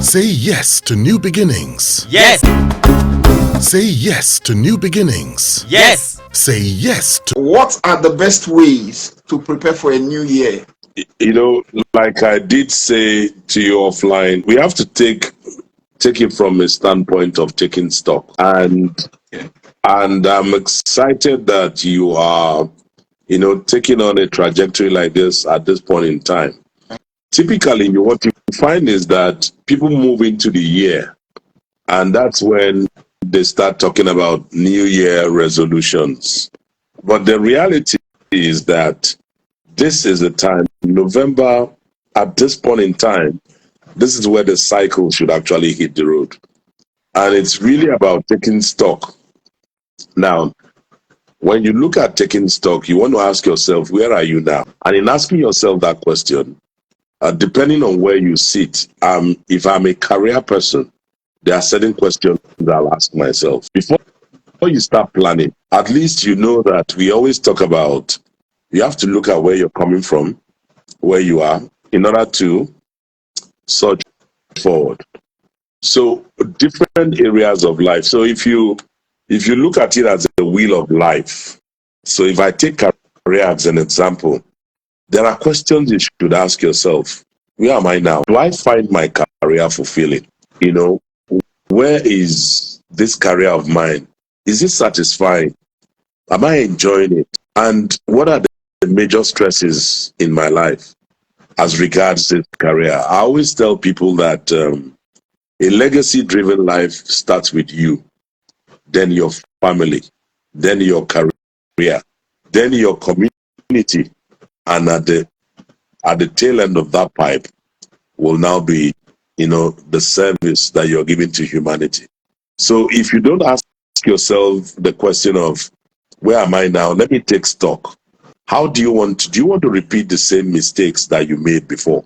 Say yes to new beginnings. Yes. Say yes to new beginnings. Yes. Say yes to. What are the best ways to prepare for a new year? You know, like I did say to you offline, we have to take it from a standpoint of taking stock. And I'm excited that you are, taking on a trajectory like this at this point in time. Typically, what you find is that people move into the year, and that's when they start talking about New Year resolutions. But the reality is that this is the time, November, at this point in time, this is where the cycle should actually hit the road. And it's really about taking stock. Now, when you look at taking stock, you want to ask yourself, where are you now? And in asking yourself that question, depending on where you sit, if I'm a career person, there are certain questions I'll ask myself. Before you start planning, at least you know that we always talk about, you have to look at where you're coming from, where you are, in order to surge forward. So different areas of life. So if you look at it as a wheel of life, so if I take career as an example, there are questions you should ask yourself. Where am I now? Do I find my career fulfilling? Where is this career of mine? Is it satisfying? Am I enjoying it? And what are the major stresses in my life as regards this career? I always tell people that a legacy-driven life starts with you, then your family, then your career, then your community, and at the tail end of that pipe will now be, the service that you're giving to humanity. So if you don't ask yourself the question of where am I now, let me take stock. How do you want to repeat the same mistakes that you made before?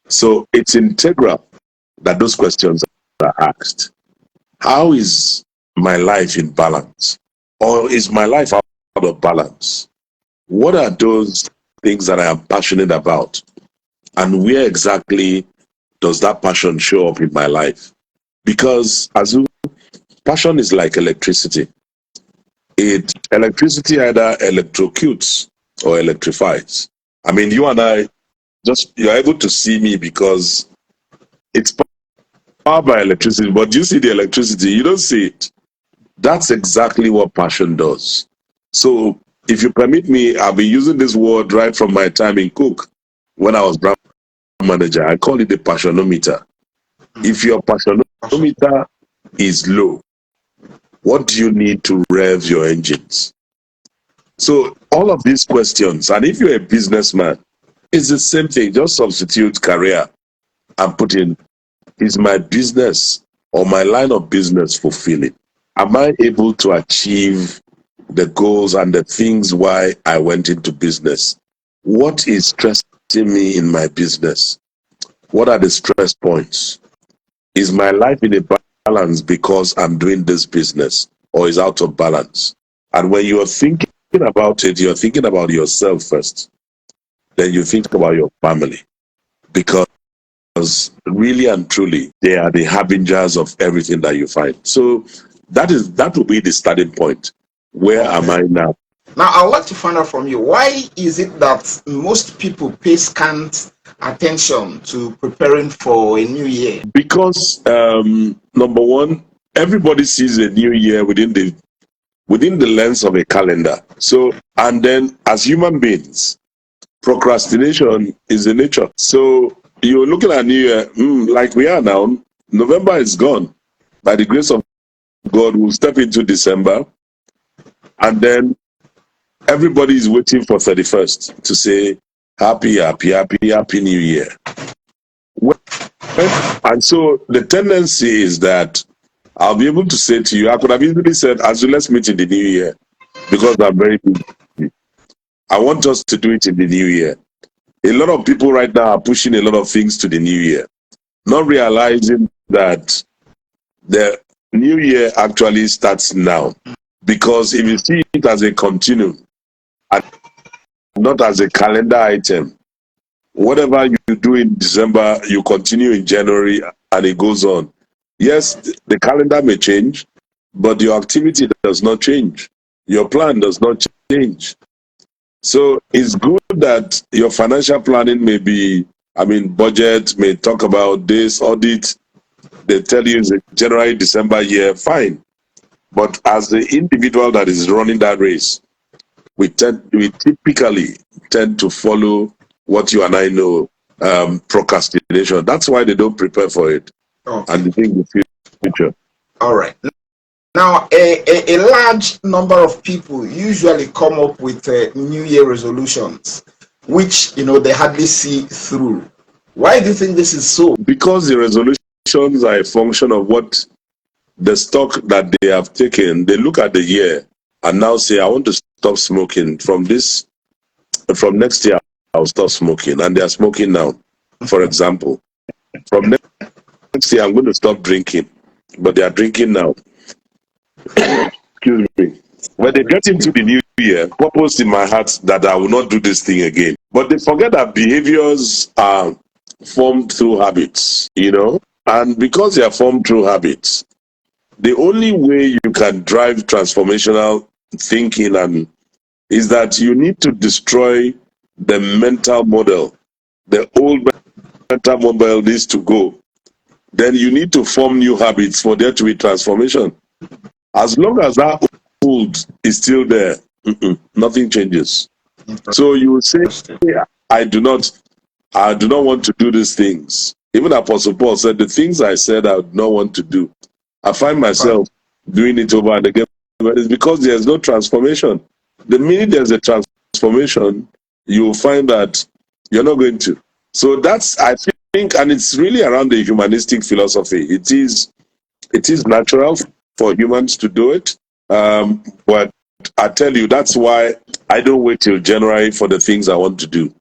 So it's integral that those questions are asked. How is my life in balance? Or is my life out of balance? What are those things that I am passionate about? And where exactly does that passion show up in my life? Because passion is like electricity. Electricity either electrocutes or electrifies. I mean, you and I, you're able to see me because it's powered by electricity, but you see the electricity, you don't see it. That's exactly what passion does. So if you permit me, I've been using this word right from my time in Cook when I was brand manager. I call it the passionometer. If your passionometer is low, what do you need to rev your engines? So all of these questions, and if you're a businessman, it's the same thing. Just substitute career and put in, is my business or my line of business fulfilling? Am I able to achieve the goals and the things why I went into business? What is stressing me in my business? What are the stress points? Is my life in a balance because I'm doing this business, or is out of balance? And when you are thinking about it, you're thinking about yourself first. Then you think about your family. Because really and truly, they are the harbingers of everything that you find. So that will be the starting point. Where am I now? Now, I'd like to find out from you, why is it that most people pay scant attention to preparing for a new year? Because number one, everybody sees a new year within the lens of a calendar. So, and then as human beings, procrastination is the nature. So you're looking at new year, like we are now. November is gone. By the grace of God, we'll step into December, and then everybody is waiting for 31st to say happy new year. And so the tendency is that I'll be able to say to you, I could have easily said, let's meet in the new year, because I'm very busy. I want us to do it in the new year. A lot of people right now are pushing a lot of things to the new year, not realizing that the new year actually starts now. Because if you see it as a continuum, and not as a calendar item, whatever you do in December, you continue in January and it goes on. Yes, the calendar may change, but your activity does not change. Your plan does not change. So it's good that your financial planning may be, budget may talk about this, audit, they tell you it's a January, December year, fine. But as the individual that is running that race, we typically tend to follow what you and I know, procrastination. That's why they don't prepare for it. Okay. And they think the future. All right. Now, a large number of people usually come up with New Year resolutions, which they hardly see through. Why do you think this is so? Because the resolutions are a function of what the stock that they have taken. They look at the year and now say, I want to stop smoking from next year. I'll stop smoking, and they are smoking now. For example, from next year I'm going to stop drinking, but they are drinking now. Excuse me. When they get into the new year, purpose in my heart that I will not do this thing again. But they forget that behaviors are formed through habits, and because they are formed through habits, the only way you can drive transformational thinking is that you need to destroy the mental model. The old mental model needs to go. Then you need to form new habits for there to be transformation. As long as that old is still there, nothing changes. So you will say, I do not want to do these things. Even Apostle Paul said, the things I said I would not want to do, I find myself doing it over and again. But it's because there's no transformation. The minute there's a transformation, you'll find that you're not going to. So that's, I think, and it's really around the humanistic philosophy. It is natural for humans to do it. But I tell you, that's why I don't wait till January for the things I want to do.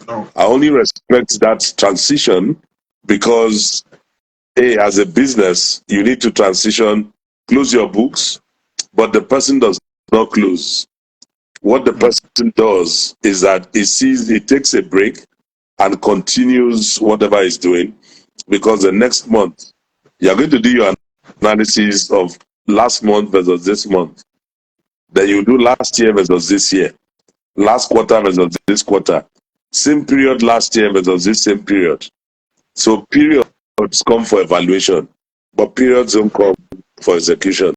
I only respect that transition because, as a business, you need to transition, close your books, but the person does not close. What the person does is that he takes a break and continues whatever he's doing, because the next month, you're going to do your analysis of last month versus this month. Then you do last year versus this year. Last quarter versus this quarter. Same period last year versus this same period. So periods come for evaluation, but periods don't come for execution.